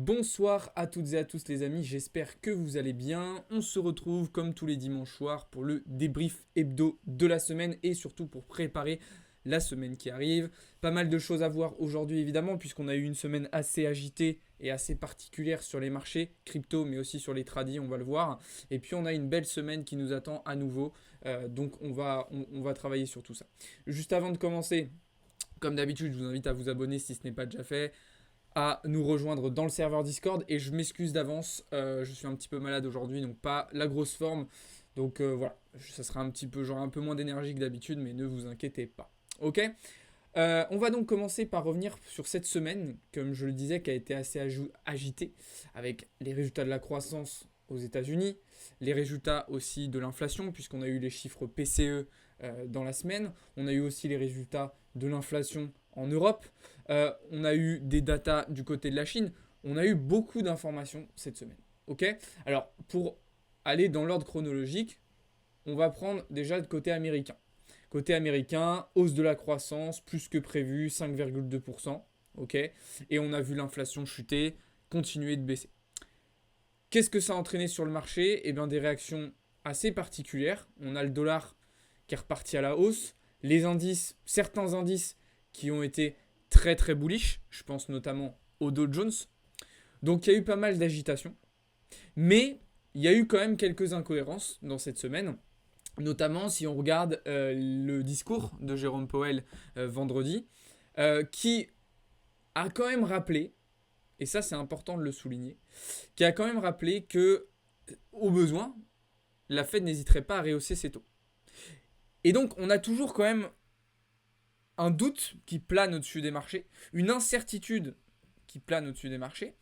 Bonsoir à toutes et à tous les amis, j'espère que vous allez bien. On se retrouve comme tous les dimanches soirs pour le débrief hebdo de la semaine et surtout pour préparer la semaine qui arrive. Pas mal de choses à voir aujourd'hui évidemment puisqu'on a eu une semaine assez agitée et assez particulière sur les marchés crypto mais aussi sur les tradis, on va le voir. Et puis on a une belle semaine qui nous attend à nouveau, donc on va travailler sur tout ça. Juste avant de commencer, comme d'habitude, je vous invite à vous abonner si ce n'est pas déjà fait, à nous rejoindre dans le serveur Discord. Et je m'excuse d'avance, je suis un petit peu malade aujourd'hui, donc pas la grosse forme. Donc voilà, ça sera un petit peu, genre un peu moins d'énergie que d'habitude, mais ne vous inquiétez pas. Ok, on va donc commencer par revenir sur cette semaine, comme je le disais, qui a été assez agitée, avec les résultats de la croissance aux États-Unis, les résultats aussi de l'inflation, puisqu'on a eu les chiffres PCE dans la semaine. On a eu aussi les résultats de l'inflation en Europe. On a eu des datas du côté de la Chine. On a eu beaucoup d'informations cette semaine. Ok ? Alors, pour aller dans l'ordre chronologique, on va prendre déjà le côté américain. Côté américain, hausse de la croissance, plus que prévu, 5,2%. Ok ? Et on a vu l'inflation chuter, continuer de baisser. Qu'est-ce que ça a entraîné sur le marché ? Eh bien, des réactions assez particulières. On a le dollar qui est reparti à la hausse. Les indices, certains indices qui ont été très très bullish. Je pense notamment au Dow Jones. Donc, il y a eu pas mal d'agitation. Mais il y a eu quand même quelques incohérences dans cette semaine. Notamment si on regarde le discours de Jérôme Powell vendredi, qui a quand même rappelé, et ça c'est important de le souligner, qui a quand même rappelé que, au besoin, la Fed n'hésiterait pas à rehausser ses taux. Et donc on a toujours quand même un doute qui plane au-dessus des marchés, une incertitude qui plane au-dessus des marchés,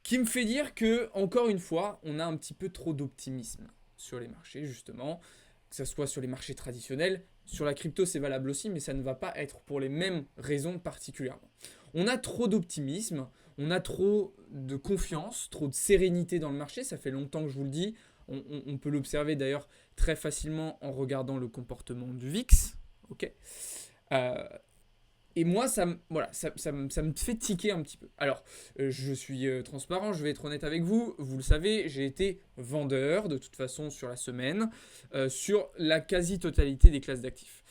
qui me fait dire que, encore une fois, on a un petit peu trop d'optimisme sur les marchés, justement, que ce soit sur les marchés traditionnels. Sur la crypto, c'est valable aussi, mais ça ne va pas être pour les mêmes raisons particulièrement. On a trop d'optimisme, on a trop de confiance, trop de sérénité dans le marché, ça fait longtemps que je vous le dis. On peut l'observer d'ailleurs très facilement en regardant le comportement du VIX. Ok. Et moi, ça me fait tiquer un petit peu. Alors, je suis transparent, je vais être honnête avec vous. Vous le savez, j'ai été vendeur de toute façon sur la semaine, sur la quasi-totalité des classes d'actifs.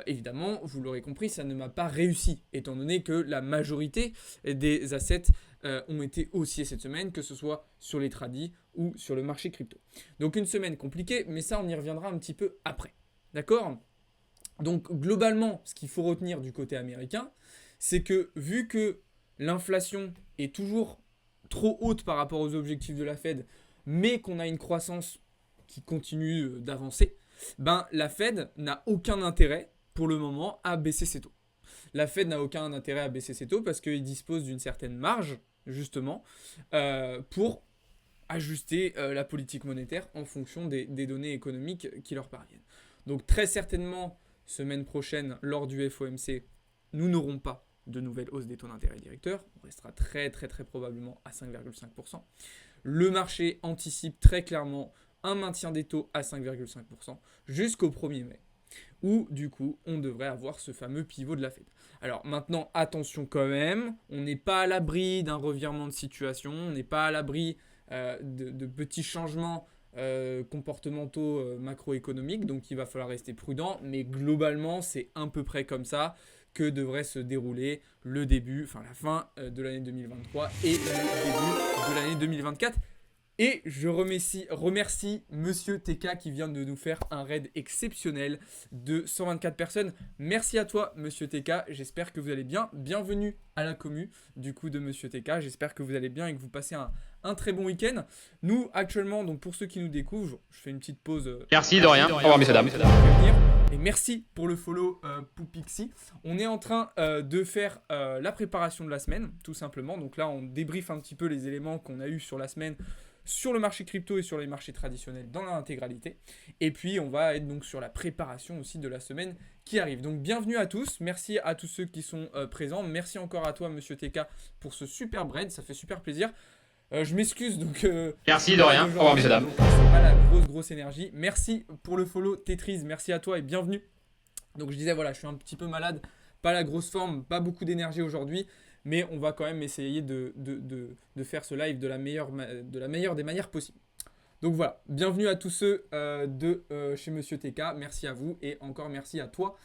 Évidemment, vous l'aurez compris, ça ne m'a pas réussi, étant donné que la majorité des assets ont été haussiers cette semaine, que ce soit sur les tradis ou sur le marché crypto. Donc une semaine compliquée, mais ça, on y reviendra un petit peu après. D'accord ? Donc globalement, ce qu'il faut retenir du côté américain, c'est que vu que l'inflation est toujours trop haute par rapport aux objectifs de la Fed, mais qu'on a une croissance qui continue d'avancer, ben la Fed n'a aucun intérêt pour le moment à baisser ses taux. La Fed n'a aucun intérêt à baisser ses taux parce qu'il dispose d'une certaine marge, justement, pour ajuster la politique monétaire en fonction des données économiques qui leur parviennent. Donc très certainement, semaine prochaine, lors du FOMC, nous n'aurons pas de nouvelle hausse des taux d'intérêt directeurs. On restera très probablement à 5,5%. Le marché anticipe très clairement un maintien des taux à 5,5% jusqu'au 1er mai, où du coup, on devrait avoir ce fameux pivot de la Fed. Alors maintenant, attention quand même, on n'est pas à l'abri d'un revirement de situation, on n'est pas à l'abri de petits changements comportementaux macroéconomiques, donc il va falloir rester prudent, mais globalement c'est à peu près comme ça que devrait se dérouler la fin de l'année 2023 et le début de l'année 2024. Et je remercie Monsieur TK qui vient de nous faire un raid exceptionnel de 124 personnes. Merci à toi Monsieur TK, j'espère que vous allez bien. Bienvenue à la commu du coup de Monsieur TK, j'espère que vous allez bien et que vous passez un très bon week-end. Nous actuellement, donc pour ceux qui nous découvrent, je fais une petite pause. Merci de rien, au revoir messieurs dames. Et merci pour le follow Poupixi. On est en train de faire la préparation de la semaine, tout simplement. Donc là on débriefe un petit peu les éléments qu'on a eu sur la semaine, sur le marché crypto et sur les marchés traditionnels dans l'intégralité. Et puis, on va être donc sur la préparation aussi de la semaine qui arrive. Donc, bienvenue à tous. Merci à tous ceux qui sont présents. Merci encore à toi, Monsieur TK, pour ce super raid. Ça fait super plaisir. Je m'excuse. Donc, merci de rien. Au revoir, messieurs dames. C'est pas la grosse énergie. Merci pour le follow, Tetris. Merci à toi et bienvenue. Donc, je disais, voilà, je suis un petit peu malade. Pas la grosse forme, pas beaucoup d'énergie aujourd'hui. mais on va quand même essayer de faire ce live de la meilleure des manières possibles. Donc voilà, bienvenue à tous ceux chez Monsieur TK, merci à vous et encore merci à toi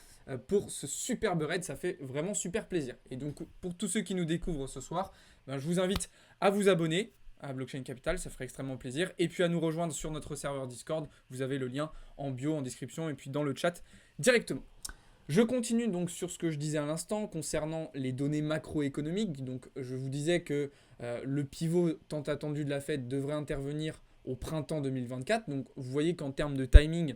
pour ce superbe raid, ça fait vraiment super plaisir. Et donc pour tous ceux qui nous découvrent ce soir, je vous invite à vous abonner à Blockchain Capital, ça ferait extrêmement plaisir. Et puis à nous rejoindre sur notre serveur Discord, vous avez le lien en bio, en description et puis dans le chat directement. Je continue donc sur ce que je disais à l'instant concernant les données macroéconomiques. Donc je vous disais que le pivot tant attendu de la Fed devrait intervenir au printemps 2024. Donc vous voyez qu'en termes de timing,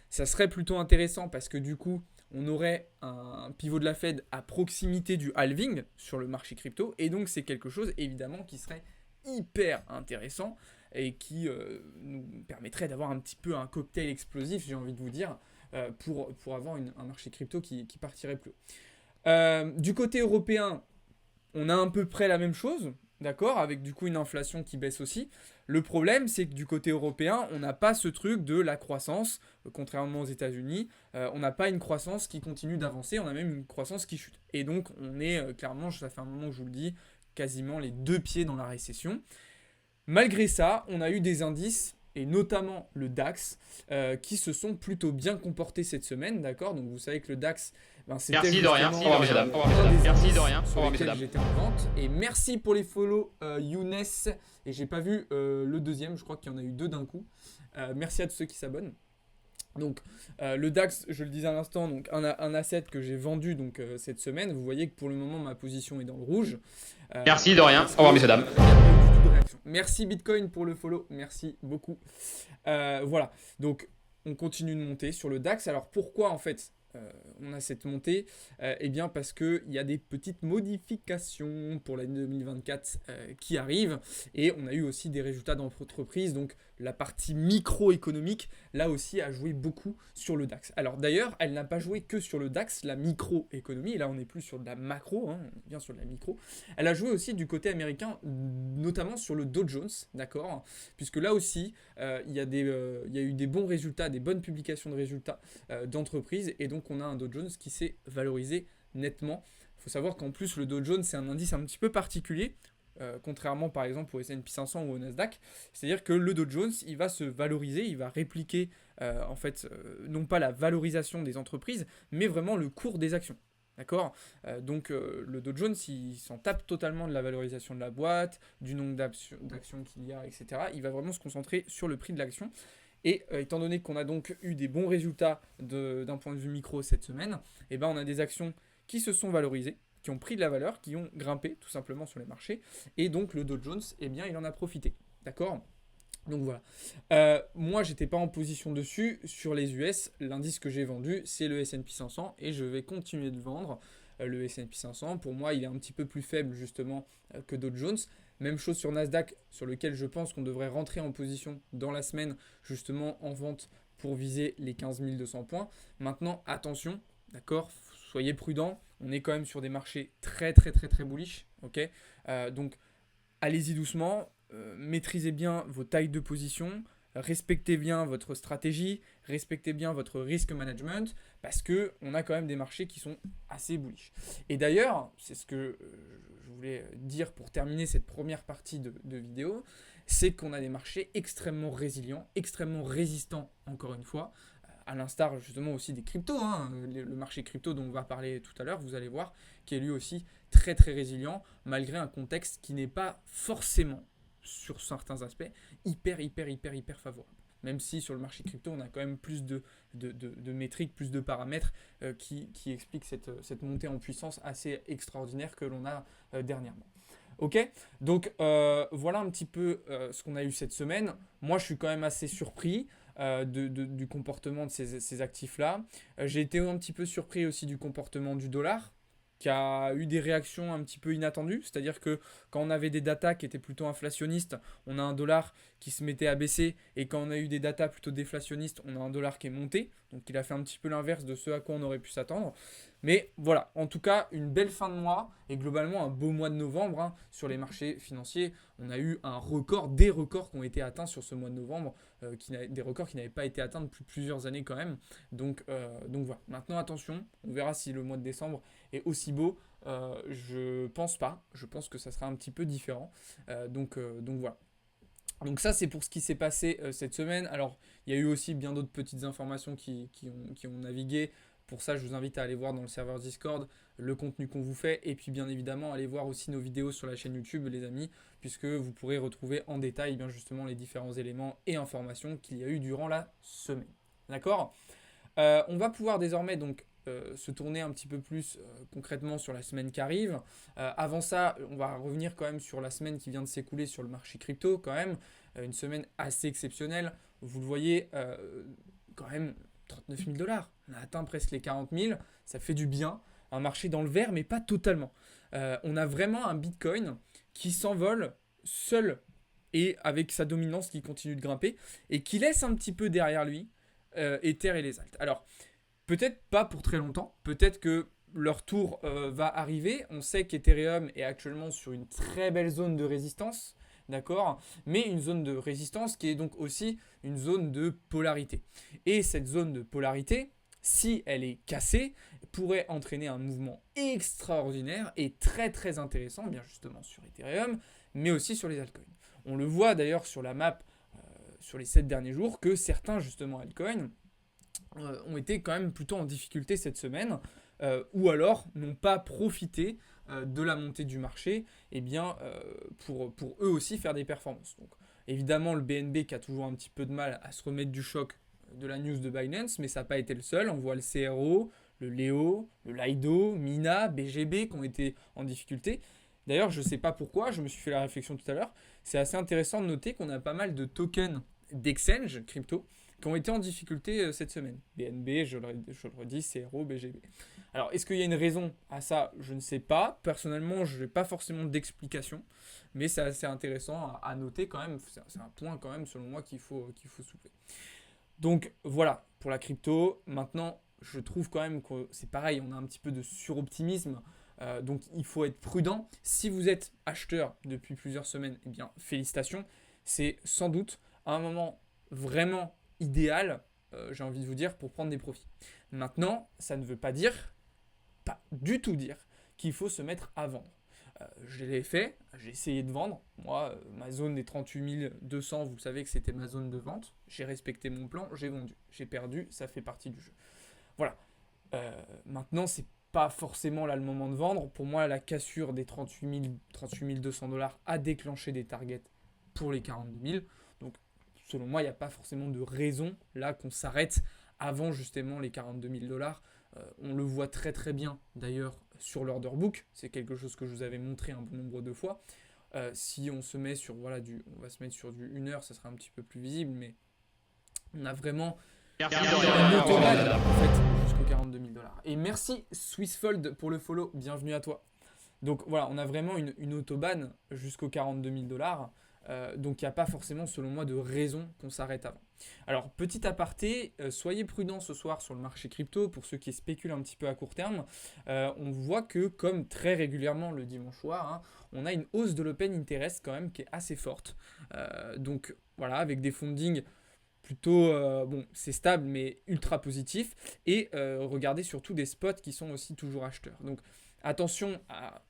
ça serait plutôt intéressant parce que du coup, on aurait un pivot de la Fed à proximité du halving sur le marché crypto. Et donc c'est quelque chose évidemment qui serait hyper intéressant et qui nous permettrait d'avoir un petit peu un cocktail explosif, j'ai envie de vous dire, pour avoir un marché crypto qui partirait plus haut. Du côté européen, on a à peu près la même chose, d'accord, avec du coup une inflation qui baisse aussi. Le problème, c'est que du côté européen, on n'a pas ce truc de la croissance, contrairement aux États-Unis. On n'a pas une croissance qui continue d'avancer, on a même une croissance qui chute. Et donc, on est clairement, ça fait un moment que je vous le dis, quasiment les deux pieds dans la récession. Malgré ça, on a eu des indices, et notamment le DAX, qui se sont plutôt bien comportés cette semaine, d'accord. Donc vous savez que le DAX, c'était merci de rien, au revoir messieurs dames, merci de rien, au revoir messieurs dames. J'étais en vente, et merci pour les follow Younes, et j'ai pas vu le deuxième, je crois qu'il y en a eu deux d'un coup. Merci à tous ceux qui s'abonnent. Donc le DAX, je le disais à l'instant, donc un asset que j'ai vendu donc, cette semaine. Vous voyez que pour le moment ma position est dans le rouge. Merci de rien, au revoir messieurs dames. Merci Bitcoin pour le follow, merci beaucoup. Voilà, donc on continue de monter sur le DAX. Alors pourquoi en fait on a cette montée? Eh bien parce qu'il y a des petites modifications pour l'année 2024 qui arrivent et on a eu aussi des résultats d'entreprise. Donc la partie microéconomique, là aussi, a joué beaucoup sur le DAX. Alors d'ailleurs, elle n'a pas joué que sur le DAX, la microéconomie. Là, on n'est plus sur de la macro, on est bien sur de la micro. Elle a joué aussi du côté américain, notamment sur le Dow Jones, d'accord? Puisque là aussi, il y a eu des bons résultats, des bonnes publications de résultats d'entreprises. Et donc, on a un Dow Jones qui s'est valorisé nettement. Il faut savoir qu'en plus, le Dow Jones, c'est un indice un petit peu particulier. Contrairement par exemple au S&P 500 ou au Nasdaq, c'est-à-dire que le Dow Jones, il va se valoriser, il va répliquer en fait non pas la valorisation des entreprises, mais vraiment le cours des actions. D'accord. Donc le Dow Jones, il s'en tape totalement de la valorisation de la boîte, du nombre d'actions qu'il y a, etc. Il va vraiment se concentrer sur le prix de l'action. Et étant donné qu'on a donc eu des bons résultats d'un point de vue micro cette semaine, eh ben, on a des actions qui se sont valorisées, qui ont pris de la valeur, qui ont grimpé tout simplement sur les marchés. Et donc le Dow Jones, eh bien, il en a profité. D'accord ? Donc voilà. Moi, j'étais pas en position dessus. Sur les US, l'indice que j'ai vendu, c'est le S&P 500 et je vais continuer de vendre le S&P 500. Pour moi, il est un petit peu plus faible justement que Dow Jones. Même chose sur Nasdaq, sur lequel je pense qu'on devrait rentrer en position dans la semaine, justement en vente pour viser les 15 200 points. Maintenant, attention, d'accord ? Soyez prudents, on est quand même sur des marchés très très très très bullish, ok. Donc allez-y doucement, maîtrisez bien vos tailles de position, respectez bien votre stratégie, respectez bien votre risk management, parce qu'on a quand même des marchés qui sont assez bullish. Et d'ailleurs, c'est ce que je voulais dire pour terminer cette première partie de vidéo, c'est qu'on a des marchés extrêmement résilients, extrêmement résistants, encore une fois, à l'instar justement aussi des cryptos, le marché crypto dont on va parler tout à l'heure, vous allez voir, qui est lui aussi très très résilient, malgré un contexte qui n'est pas forcément, sur certains aspects, hyper favorable. Même si sur le marché crypto, on a quand même plus de métriques, plus de paramètres qui expliquent cette montée en puissance assez extraordinaire que l'on a dernièrement. Ok, donc voilà un petit peu ce qu'on a eu cette semaine. Moi, je suis quand même assez surpris du comportement de ces actifs-là. J'ai été un petit peu surpris aussi du comportement du dollar, qui a eu des réactions un petit peu inattendues. C'est-à-dire que quand on avait des datas qui étaient plutôt inflationnistes, on a un dollar qui se mettait à baisser. Et quand on a eu des datas plutôt déflationnistes, on a un dollar qui est monté. Donc il a fait un petit peu l'inverse de ce à quoi on aurait pu s'attendre. Mais voilà, en tout cas, une belle fin de mois et globalement un beau mois de novembre sur les marchés financiers. On a eu des records qui ont été atteints sur ce mois de novembre, des records qui n'avaient pas été atteints depuis plusieurs années quand même. Donc voilà, maintenant attention, on verra si le mois de décembre est aussi beau. Je pense pas. Je pense que ça sera un petit peu différent. Donc voilà. Donc ça, c'est pour ce qui s'est passé cette semaine. Alors, il y a eu aussi bien d'autres petites informations qui ont navigué. Pour ça, je vous invite à aller voir dans le serveur Discord le contenu qu'on vous fait. Et puis, bien évidemment, allez voir aussi nos vidéos sur la chaîne YouTube, les amis, puisque vous pourrez retrouver en détail, bien justement, les différents éléments et informations qu'il y a eu durant la semaine. D'accord ? On va pouvoir désormais donc se tourner un petit peu plus concrètement sur la semaine qui arrive. Avant ça, on va revenir quand même sur la semaine qui vient de s'écouler sur le marché crypto quand même. Une semaine assez exceptionnelle. Vous le voyez, quand même 39 000 $. On a atteint presque les 40 000. Ça fait du bien. Un marché dans le vert, mais pas totalement. On a vraiment un Bitcoin qui s'envole seul et avec sa dominance qui continue de grimper et qui laisse un petit peu derrière lui Ether et les alts. Alors, peut-être pas pour très longtemps, peut-être que leur tour va arriver. On sait qu'Ethereum est actuellement sur une très belle zone de résistance, d'accord, mais une zone de résistance qui est donc aussi une zone de polarité. Et cette zone de polarité, si elle est cassée, pourrait entraîner un mouvement extraordinaire et très très intéressant, bien justement sur Ethereum, mais aussi sur les altcoins. On le voit d'ailleurs sur la map sur les 7 derniers jours que certains justement altcoins ont été quand même plutôt en difficulté cette semaine ou alors n'ont pas profité de la montée du marché pour eux aussi faire des performances. Donc évidemment le BNB qui a toujours un petit peu de mal à se remettre du choc de la news de Binance, mais ça n'a pas été le seul. On voit le CRO, le Leo, le Lido, Mina, BGB qui ont été en difficulté. D'ailleurs, je ne sais pas pourquoi, je me suis fait la réflexion tout à l'heure. C'est assez intéressant de noter qu'on a pas mal de tokens d'exchange crypto qui ont été en difficulté cette semaine. BNB, je le redis, CRO, BGB. Alors, est-ce qu'il y a une raison à ça? Je ne sais pas. Personnellement, je n'ai pas forcément d'explication, mais c'est assez intéressant à noter quand même. C'est un point quand même, selon moi, qu'il faut soulever. Donc, voilà pour la crypto. Maintenant, je trouve quand même que c'est pareil, on a un petit peu de suroptimisme. Donc il faut être prudent. Si vous êtes acheteur depuis plusieurs semaines, eh bien félicitations. C'est sans doute un moment vraiment idéal, j'ai envie de vous dire, pour prendre des profits. Maintenant, ça ne veut pas dire, pas du tout dire, qu'il faut se mettre à vendre. Je l'ai fait, j'ai essayé de vendre. Moi, ma zone des 38 200, vous savez que c'était ma zone de vente. J'ai respecté mon plan, j'ai vendu. J'ai perdu, ça fait partie du jeu. Voilà. Maintenant, c'est pas forcément là le moment de vendre. Pour moi, la cassure des 38 200 $ a déclenché des targets pour les 42 000. Donc, selon moi, il n'y a pas forcément de raison là qu'on s'arrête avant justement les 42 000 $. On le voit très très bien d'ailleurs sur l'order book. C'est quelque chose que je vous avais montré un bon nombre de fois. Si on se met sur on va se mettre sur du 1 heure, ça sera un petit peu plus visible, mais on a vraiment un automate en fait jusqu'aux 42 000 $. Et merci Swissfold pour le follow, bienvenue à toi. Donc voilà, on a vraiment une autobahn jusqu'aux 42 000 $. Donc il n'y a pas forcément, selon moi, de raison qu'on s'arrête avant. Alors, petit aparté, soyez prudents ce soir sur le marché crypto pour ceux qui spéculent un petit peu à court terme. On voit que, comme très régulièrement le dimanche soir, on a une hausse de l'open interest quand même qui est assez forte. Donc voilà, avec des fundings plutôt, c'est stable mais ultra positif. Et regardez surtout des spots qui sont aussi toujours acheteurs. Donc attention à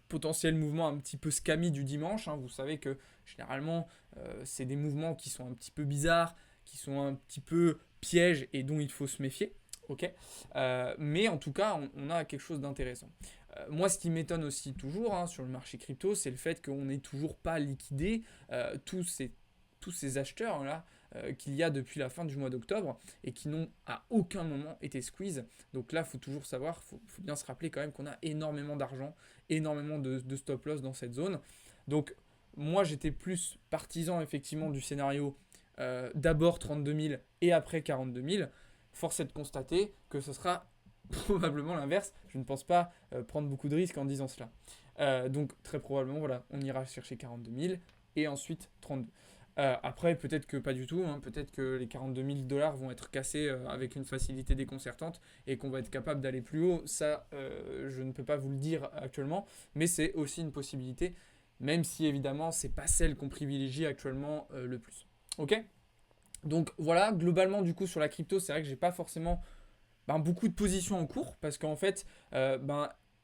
potentiel mouvement un petit peu scammy du dimanche. Vous savez que généralement, c'est des mouvements qui sont un petit peu bizarres, qui sont un petit peu pièges et dont il faut se méfier. Okay, mais en tout cas, on a quelque chose d'intéressant. Moi, ce qui m'étonne aussi toujours sur le marché crypto, c'est le fait qu'on n'ait toujours pas liquidé tous ces acheteurs-là qu'il y a depuis la fin du mois d'octobre et qui n'ont à aucun moment été squeeze. Donc là, il faut toujours savoir, il faut bien se rappeler quand même qu'on a énormément d'argent, énormément de stop loss dans cette zone. Donc moi, j'étais plus partisan effectivement du scénario d'abord 32 000 et après 42 000. Force est de constater que ce sera probablement l'inverse. Je ne pense pas prendre beaucoup de risques en disant cela. Donc très probablement, voilà, on ira chercher 42 000 et ensuite 32 000. Après, peut-être que pas du tout. Peut-être que les 42 000 $ vont être cassés avec une facilité déconcertante et qu'on va être capable d'aller plus haut. Ça, je ne peux pas vous le dire actuellement, mais c'est aussi une possibilité, même si évidemment, c'est pas celle qu'on privilégie actuellement le plus. Ok ? Donc voilà, globalement, du coup, sur la crypto, c'est vrai que j'ai pas forcément beaucoup de positions en cours parce qu'en fait,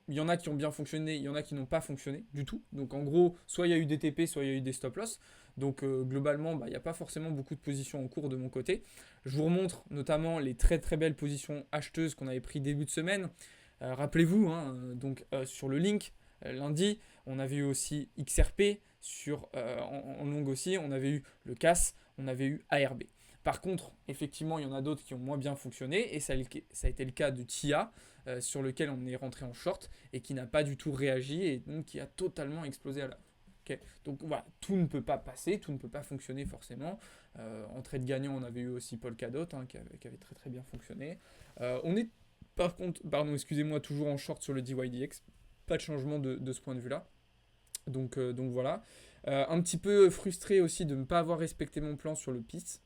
il y en a qui ont bien fonctionné, il y en a qui n'ont pas fonctionné du tout. Donc en gros, soit il y a eu des TP, soit il y a eu des stop loss. Donc globalement, il n'y a pas forcément beaucoup de positions en cours de mon côté. Je vous remontre notamment les très très belles positions acheteuses qu'on avait pris début de semaine. Rappelez-vous, sur le link, lundi, on avait eu aussi XRP, en longue aussi, on avait eu le CAS, on avait eu ARB. Par contre, effectivement, il y en a d'autres qui ont moins bien fonctionné, et ça a été le cas de TIA, sur lequel on est rentré en short, et qui n'a pas du tout réagi, et donc qui a totalement explosé à la. Okay. Donc voilà, tout ne peut pas passer, tout ne peut pas fonctionner forcément. En trade gagnant, on avait eu aussi Polkadot, qui avait très très bien fonctionné. On est par contre, toujours en short sur le DYDX. Pas de changement de ce point de vue-là. Donc voilà. Un petit peu frustré aussi de ne pas avoir respecté mon plan sur le PIS,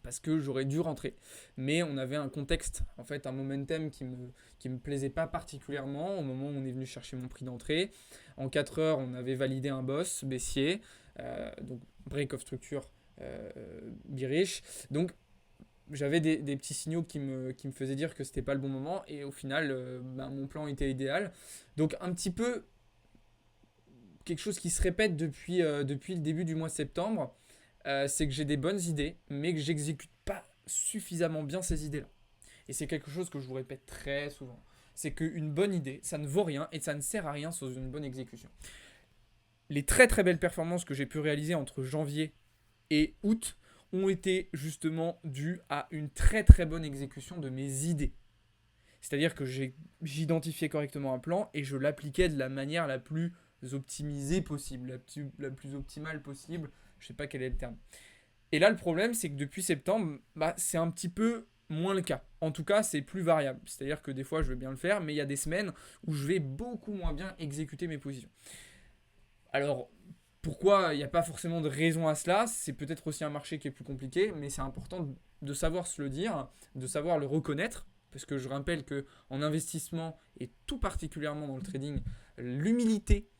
parce que j'aurais dû rentrer. Mais on avait un contexte, en fait, un momentum qui me plaisait pas particulièrement au moment où on est venu chercher mon prix d'entrée. En 4 heures, on avait validé un boss baissier, donc break of structure bearish. Donc j'avais des petits signaux qui me faisaient dire que c'était pas le bon moment, et au final, mon plan était idéal. Donc un petit peu quelque chose qui se répète depuis le début du mois de septembre. C'est que j'ai des bonnes idées, mais que j'exécute pas suffisamment bien ces idées-là. Et c'est quelque chose que je vous répète très souvent. C'est qu'une bonne idée, ça ne vaut rien et ça ne sert à rien sans une bonne exécution. Les très très belles performances que j'ai pu réaliser entre janvier et août ont été justement dues à une très très bonne exécution de mes idées. C'est-à-dire que j'identifiais correctement un plan et je l'appliquais de la manière la plus optimisée possible, la plus optimale possible. Je sais pas quel est le terme. Et là, le problème, c'est que depuis septembre, c'est un petit peu moins le cas. En tout cas, c'est plus variable. C'est-à-dire que des fois, je vais bien le faire, mais il y a des semaines où je vais beaucoup moins bien exécuter mes positions. Alors, pourquoi il n'y a pas forcément de raison à cela? C'est peut-être aussi un marché qui est plus compliqué, mais c'est important de savoir se le dire, de savoir le reconnaître. Parce que je rappelle qu'en investissement, et tout particulièrement dans le trading, l'humilité,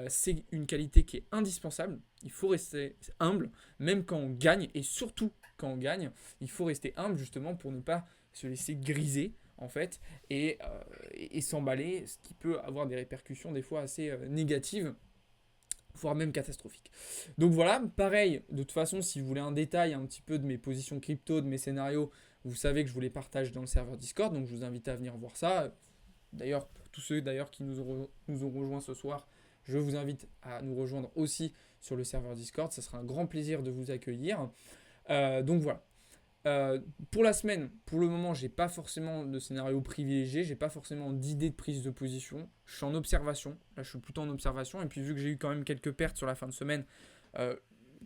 c'est une qualité qui est indispensable. Il faut rester humble, même quand on gagne, et surtout quand on gagne, il faut rester humble justement pour ne pas se laisser griser en fait, et s'emballer, ce qui peut avoir des répercussions des fois assez négatives, voire même catastrophiques. Donc voilà, pareil, de toute façon, si vous voulez un détail un petit peu de mes positions crypto, de mes scénarios, vous savez que je vous les partage dans le serveur Discord, donc je vous invite à venir voir ça. D'ailleurs, pour tous ceux qui nous ont rejoints ce soir, je vous invite à nous rejoindre aussi sur le serveur Discord. Ça sera un grand plaisir de vous accueillir. Donc voilà. Pour la semaine, pour le moment, j'ai pas forcément de scénario privilégié, j'ai pas forcément d'idée de prise de position. Je suis en observation. Là, je suis plutôt en observation. Et puis, vu que j'ai eu quand même quelques pertes sur la fin de semaine,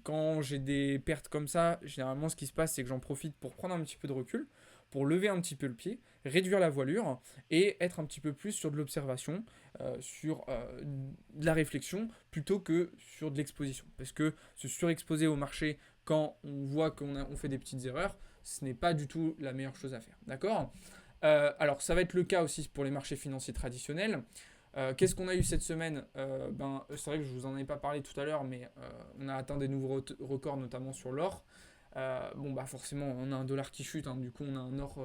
quand j'ai des pertes comme ça, généralement, ce qui se passe, c'est que j'en profite pour prendre un petit peu de recul, pour lever un petit peu le pied, réduire la voilure et être un petit peu plus sur de l'observation, sur de la réflexion plutôt que sur de l'exposition. Parce que se surexposer au marché quand on voit qu'on fait des petites erreurs, ce n'est pas du tout la meilleure chose à faire. D'accord ? Alors, ça va être le cas aussi pour les marchés financiers traditionnels. Qu'est-ce qu'on a eu cette semaine ? C'est vrai que je ne vous en ai pas parlé tout à l'heure, mais on a atteint des nouveaux records, notamment sur l'or. Forcément, on a un dollar qui chute, du coup, on a un or,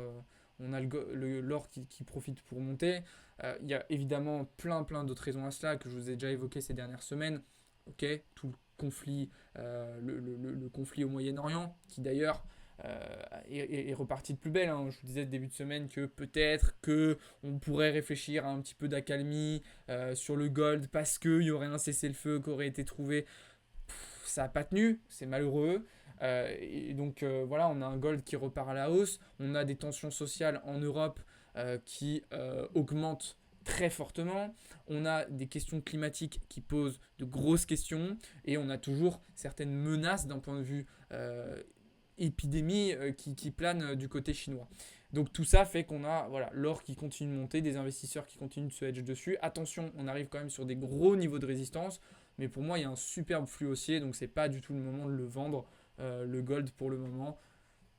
on a l'or qui profite pour monter. Il y a évidemment plein d'autres raisons à cela que je vous ai déjà évoquées ces dernières semaines. Tout le conflit, le conflit au Moyen-Orient, qui d'ailleurs est reparti de plus belle. Je vous disais début de semaine que peut-être on pourrait réfléchir à un petit peu d'accalmie sur le gold parce qu'il y aurait un cessez-le-feu qui aurait été trouvé. Ça n'a pas tenu, c'est malheureux. Et donc voilà, on a un gold qui repart à la hausse. On a des tensions sociales en Europe qui augmentent très fortement. On a des questions climatiques qui posent de grosses questions. Et on a toujours certaines menaces d'un point de vue épidémie qui plane du côté chinois. Donc tout ça fait qu'on a l'or qui continue de monter, des investisseurs qui continuent de se hedge dessus. Attention, on arrive quand même sur des gros niveaux de résistance. Mais pour moi, il y a un superbe flux haussier. Donc c'est pas du tout le moment de le vendre. Le gold pour le moment.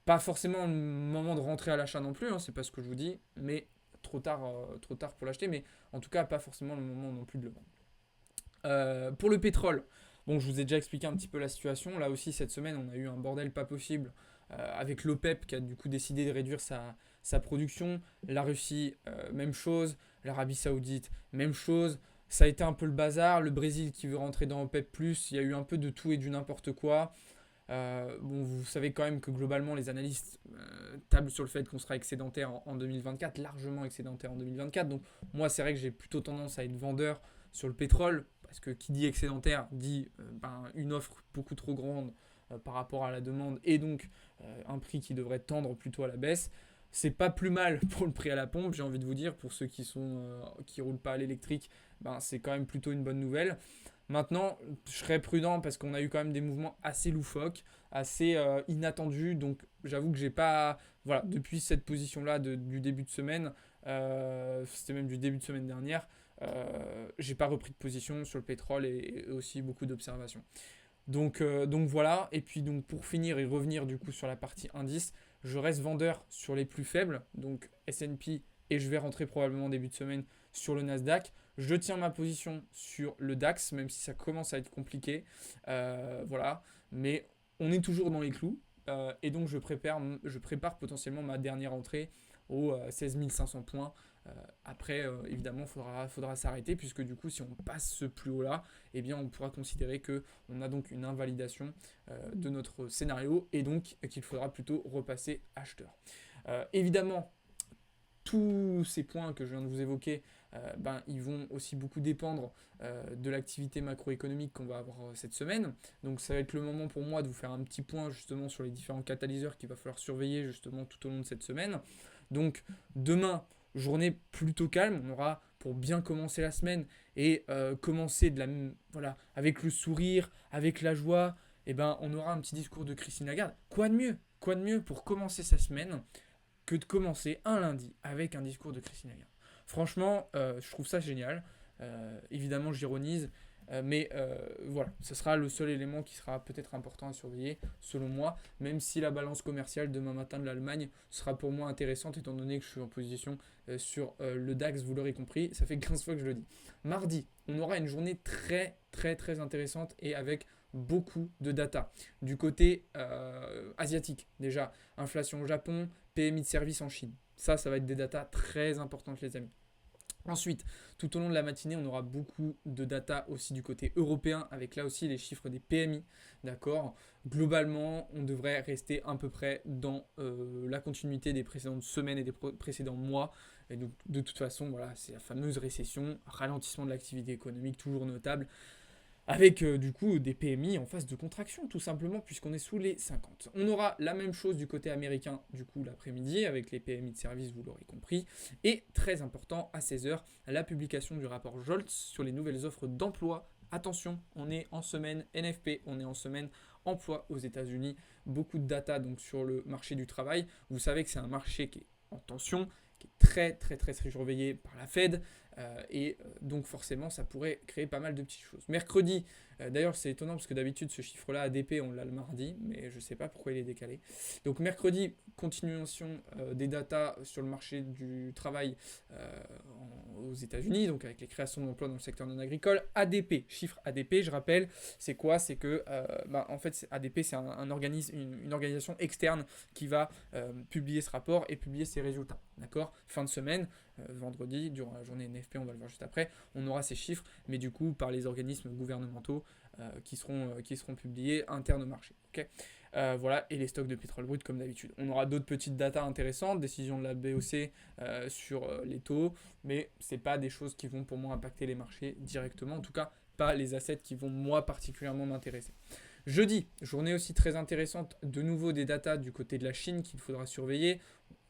Pas forcément le moment de rentrer à l'achat non plus, c'est pas ce que je vous dis, mais trop tard pour l'acheter, mais en tout cas pas forcément le moment non plus de le vendre. Pour le pétrole, je vous ai déjà expliqué un petit peu la situation. Là aussi cette semaine on a eu un bordel pas possible avec l'OPEP qui a du coup décidé de réduire sa sa production. La Russie, même chose. L'Arabie Saoudite, même chose. Ça a été un peu le bazar. Le Brésil qui veut rentrer dans OPEP+, il y a eu un peu de tout et du n'importe quoi. Bon, vous savez quand même que globalement, les analystes tablent sur le fait qu'on sera excédentaire en 2024, largement excédentaire en 2024. Donc moi, c'est vrai que j'ai plutôt tendance à être vendeur sur le pétrole, parce que qui dit excédentaire dit une offre beaucoup trop grande par rapport à la demande, et donc un prix qui devrait tendre plutôt à la baisse. C'est pas plus mal pour le prix à la pompe, j'ai envie de vous dire, pour ceux qui roulent pas à l'électrique, c'est quand même plutôt une bonne nouvelle. Maintenant, je serais prudent parce qu'on a eu quand même des mouvements assez loufoques, assez inattendus. Donc, j'avoue que j'ai pas. Voilà, depuis cette position-là du début de semaine, c'était même du début de semaine dernière, j'ai pas repris de position sur le pétrole et aussi beaucoup d'observations. Donc voilà. Et puis, donc, pour finir et revenir du coup sur la partie indice, je reste vendeur sur les plus faibles, donc S&P, et je vais rentrer probablement début de semaine sur le Nasdaq. Je tiens ma position sur le DAX, même si ça commence à être compliqué. Voilà. Mais on est toujours dans les clous. Et donc, je prépare potentiellement ma dernière entrée aux 16 500 points. Après, évidemment, faudra s'arrêter, puisque du coup, si on passe ce plus haut-là, eh bien, on pourra considérer qu'on a donc une invalidation de notre scénario, et donc qu'il faudra plutôt repasser acheteur. Évidemment, tous ces points que je viens de vous évoquer, ils vont aussi beaucoup dépendre de l'activité macroéconomique qu'on va avoir cette semaine. Donc ça va être le moment pour moi de vous faire un petit point justement sur les différents catalyseurs qu'il va falloir surveiller justement tout au long de cette semaine. Donc demain, journée plutôt calme, on aura pour bien commencer la semaine et commencer avec le sourire, avec la joie, on aura un petit discours de Christine Lagarde. Quoi de mieux pour commencer sa semaine que de commencer un lundi avec un discours de Christine Lagarde. Franchement, je trouve ça génial. Évidemment, j'ironise, mais voilà, ce sera le seul élément qui sera peut-être important à surveiller, selon moi, même si la balance commerciale demain matin de l'Allemagne sera pour moi intéressante, étant donné que je suis en position sur le DAX, vous l'aurez compris, ça fait 15 fois que je le dis. Mardi, on aura une journée très, très, très intéressante et avec beaucoup de data. Du côté asiatique, déjà, inflation au Japon, PMI de service en Chine. Ça va être des datas très importantes, les amis. Ensuite, tout au long de la matinée, on aura beaucoup de data aussi du côté européen, avec là aussi les chiffres des PMI. D'accord. Globalement, on devrait rester à peu près dans la continuité des précédentes semaines et des précédents mois. Et donc, de toute façon, voilà, c'est la fameuse récession, ralentissement de l'activité économique toujours notable, avec du coup des PMI en phase de contraction tout simplement, puisqu'on est sous les 50. On aura la même chose du côté américain du coup l'après-midi avec les PMI de service, vous l'aurez compris, et très important à 16h, la publication du rapport Jolts sur les nouvelles offres d'emploi. Attention, on est en semaine NFP, on est en semaine emploi aux États-Unis, beaucoup de data donc sur le marché du travail. Vous savez que c'est un marché qui est en tension, qui est très très très très surveillé par la Fed, et donc forcément ça pourrait créer pas mal de petites choses. Mercredi, d'ailleurs c'est étonnant parce que d'habitude ce chiffre-là ADP on l'a le mardi, mais je ne sais pas pourquoi il est décalé. Donc mercredi, continuation des datas sur le marché du travail aux États-Unis, donc avec les créations d'emplois dans le secteur non agricole. ADP, chiffre ADP, je rappelle, c'est quoi? C'est que en fait ADP c'est un organisme, une organisation externe qui va publier ce rapport et publier ses résultats. D'accord? Fin de semaine, vendredi, durant la journée NFP, on va le voir juste après, on aura ces chiffres, mais du coup par les organismes gouvernementaux qui seront publiés internes au marché. Okay, voilà, et les stocks de pétrole brut comme d'habitude. On aura d'autres petites datas intéressantes, décision de la BOC sur les taux, mais c'est pas des choses qui vont pour moi impacter les marchés directement, en tout cas pas les assets qui vont moi particulièrement m'intéresser. Jeudi, journée aussi très intéressante, de nouveau des datas du côté de la Chine qu'il faudra surveiller,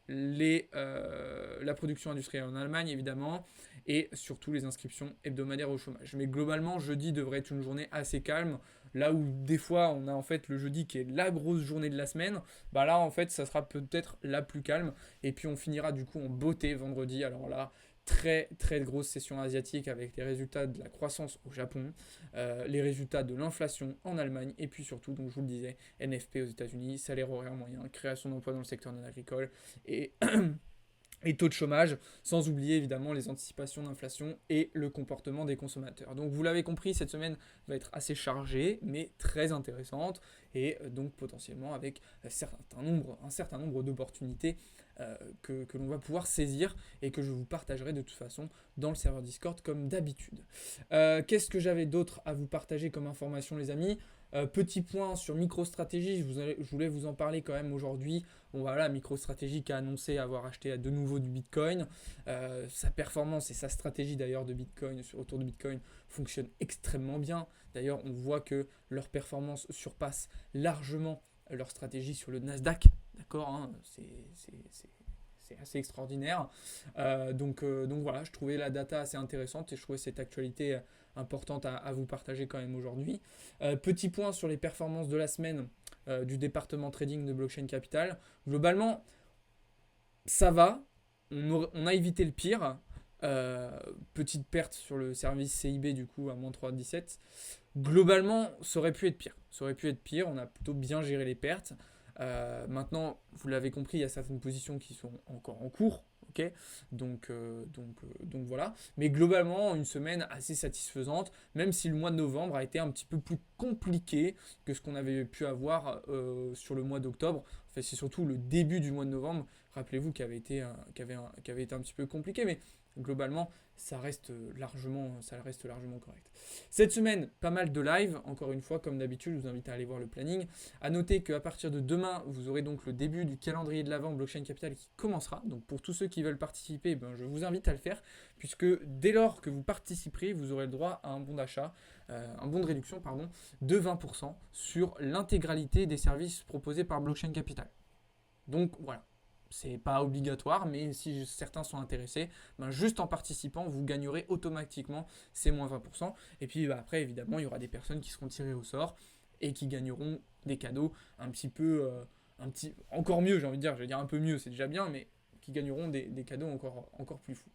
la production industrielle en Allemagne évidemment, et surtout les inscriptions hebdomadaires au chômage. Mais globalement, jeudi devrait être une journée assez calme, là où des fois on a en fait le jeudi qui est la grosse journée de la semaine, là en fait ça sera peut-être la plus calme, et puis on finira du coup en beauté vendredi. Alors là, très très grosse session asiatique avec les résultats de la croissance au Japon, les résultats de l'inflation en Allemagne, et puis surtout, donc je vous le disais, NFP aux États-Unis, salaire horaire moyen, création d'emplois dans le secteur non agricole, et et taux de chômage, sans oublier évidemment les anticipations d'inflation et le comportement des consommateurs. Donc vous l'avez compris, cette semaine va être assez chargée, mais très intéressante, et donc potentiellement avec un certain nombre d'opportunités que l'on va pouvoir saisir et que je vous partagerai de toute façon dans le serveur Discord comme d'habitude. Qu'est-ce que j'avais d'autre à vous partager comme information les amis ? Petit point sur MicroStrategy, je voulais vous en parler quand même aujourd'hui. Bon voilà, MicroStrategy qui a annoncé avoir acheté de nouveau du Bitcoin. Sa performance et sa stratégie d'ailleurs de Bitcoin, autour de Bitcoin, fonctionne extrêmement bien. D'ailleurs, on voit que leur performance surpasse largement leur stratégie sur le Nasdaq. D'accord, hein, c'est assez extraordinaire. Donc voilà, je trouvais la data assez intéressante et je trouvais cette actualité importante à vous partager quand même aujourd'hui. Petit point sur les performances de la semaine du département trading de Blockchain Capital. Globalement, ça va. On a évité le pire. Petite perte sur le service CIB du coup à moins 3,17. Globalement, ça aurait pu être pire. On a plutôt bien géré les pertes. Maintenant, vous l'avez compris, il y a certaines positions qui sont encore en cours. Okay, donc voilà. Mais globalement, une semaine assez satisfaisante, même si le mois de novembre a été un petit peu plus compliqué que ce qu'on avait pu avoir sur le mois d'octobre. Enfin, c'est surtout le début du mois de novembre, rappelez-vous, qui avait été un petit peu compliqué. Mais globalement, ça reste largement correct. Cette semaine, pas mal de live. Encore une fois, comme d'habitude, je vous invite à aller voir le planning. À noter qu'à partir de demain, vous aurez donc le début du calendrier de l'Avent Blockchain Capital qui commencera. Donc pour tous ceux qui veulent participer, je vous invite à le faire, puisque dès lors que vous participerez, vous aurez le droit à un bon d'achat, un bon de réduction, de 20% sur l'intégralité des services proposés par Blockchain Capital. Donc voilà. C'est pas obligatoire, mais si certains sont intéressés, juste en participant, vous gagnerez automatiquement ces moins 20%. Et puis après, évidemment, il y aura des personnes qui seront tirées au sort et qui gagneront des cadeaux encore mieux, j'ai envie de dire. Je vais dire un peu mieux, c'est déjà bien, mais qui gagneront des cadeaux encore plus fous.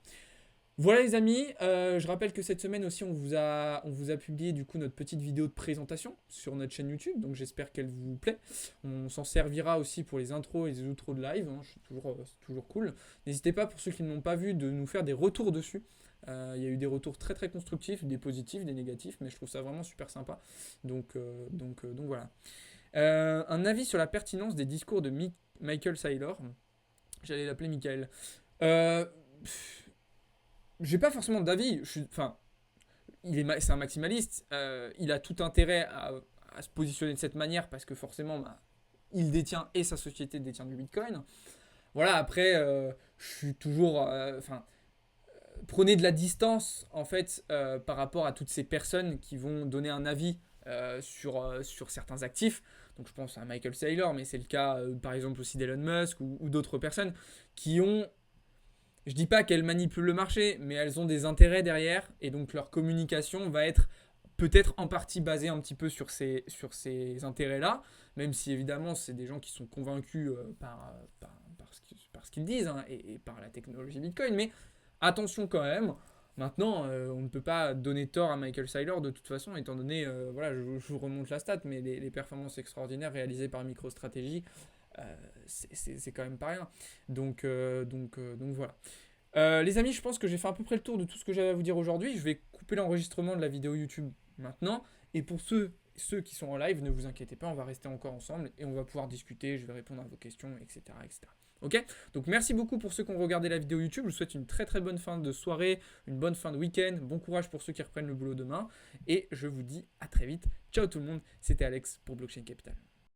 Voilà les amis, je rappelle que cette semaine aussi on vous a publié du coup notre petite vidéo de présentation sur notre chaîne YouTube, donc j'espère qu'elle vous plaît. On s'en servira aussi pour les intros et les outros de live, c'est toujours cool. N'hésitez pas, pour ceux qui ne l'ont pas vu, de nous faire des retours dessus. Il y a eu des retours très très constructifs, des positifs, des négatifs, mais je trouve ça vraiment super sympa. Donc voilà. Un avis sur la pertinence des discours de Michael Saylor. J'allais l'appeler Michael. J'ai pas forcément d'avis. C'est un maximaliste. Il a tout intérêt à se positionner de cette manière parce que forcément, il détient et sa société détient du Bitcoin. Voilà. Après, je suis toujours. Prenez de la distance en fait par rapport à toutes ces personnes qui vont donner un avis sur certains actifs. Donc je pense à Michael Saylor, mais c'est le cas par exemple aussi d'Elon Musk ou d'autres personnes qui ont. Je dis pas qu'elles manipulent le marché, mais elles ont des intérêts derrière et donc leur communication va être peut-être en partie basée un petit peu sur ces intérêts-là, même si évidemment c'est des gens qui sont convaincus par ce qu'ils disent et par la technologie Bitcoin, mais attention quand même. Maintenant, on ne peut pas donner tort à Michael Saylor de toute façon, étant donné, je vous remonte la stat, mais les performances extraordinaires réalisées par MicroStrategy, c'est quand même pas rien. Donc voilà. Les amis, je pense que j'ai fait à peu près le tour de tout ce que j'avais à vous dire aujourd'hui. Je vais couper l'enregistrement de la vidéo YouTube maintenant. Et pour ceux qui sont en live, ne vous inquiétez pas, on va rester encore ensemble et on va pouvoir discuter, je vais répondre à vos questions, etc. Ok ? Donc merci beaucoup pour ceux qui ont regardé la vidéo YouTube. Je vous souhaite une très très bonne fin de soirée, une bonne fin de week-end. Bon courage pour ceux qui reprennent le boulot demain. Et je vous dis à très vite. Ciao tout le monde, c'était Alex pour Blockchain Capital.